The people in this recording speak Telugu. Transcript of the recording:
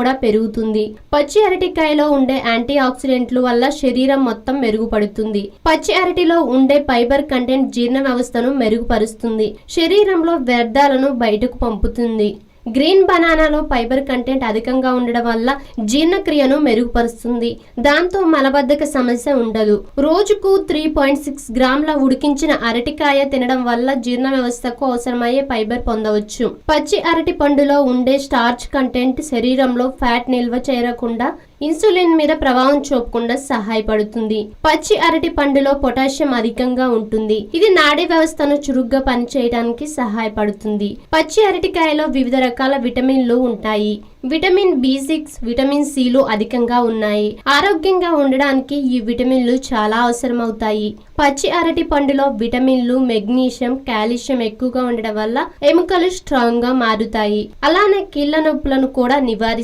కూడా పెరుగుతుంది. పచ్చి అరటికాయలో ఉండే యాంటీ ఆక్సిడెంట్లు వల్ల శరీరం మొత్తం మెరుగుపడుతుంది. పచ్చి అరటిలో ఉండే ఫైబర్ కంటెంట్ జీర్ణ వ్యవస్థను మెరుగుపరుస్తుంది. శరీరంలో వ్యర్థాలను బయటకు పంపుతుంది. గ్రీన్ బనానాలో ఫైబర్ కంటెంట్ అధికంగా ఉండడం వల్ల జీర్ణక్రియను మెరుగుపరుస్తుంది. దాంతో మలబద్ధక సమస్య ఉండదు. రోజుకు 3.6 గ్రాముల ఉడికించిన అరటికాయ తినడం వల్ల జీర్ణ వ్యవస్థకు అవసరమయ్యే ఫైబర్ పొందవచ్చు. పచ్చి అరటి పండులో ఉండే స్టార్చ్ కంటెంట్ శరీరంలో ఫ్యాట్ నిల్వ చేరకుండా ఇన్సులిన్ మీద ప్రభావం చూపకుండా సహాయపడుతుంది. పచ్చి అరటి పండులో పొటాషియం అధికంగా ఉంటుంది. ఇది నాడీ వ్యవస్థను చురుగ్గా పనిచేయడానికి సహాయపడుతుంది. పచ్చి అరటికాయలో వివిధ రకాల విటమిన్లు ఉంటాయి. విటమిన్ B6, విటమిన్ Cలు అధికంగా ఉన్నాయి. ఆరోగ్యంగా ఉండడానికి ఈ విటమిన్లు చాలా అవసరమవుతాయి. పచ్చి అరటి పండులో విటమిన్లు, మెగ్నీషియం, కాల్షియం ఎక్కువగా ఉండడం వల్ల ఎముకలు స్ట్రాంగ్ గా మారుతాయి. అలానే కీళ్ల నొప్పులను కూడా నివారిస్తాయి.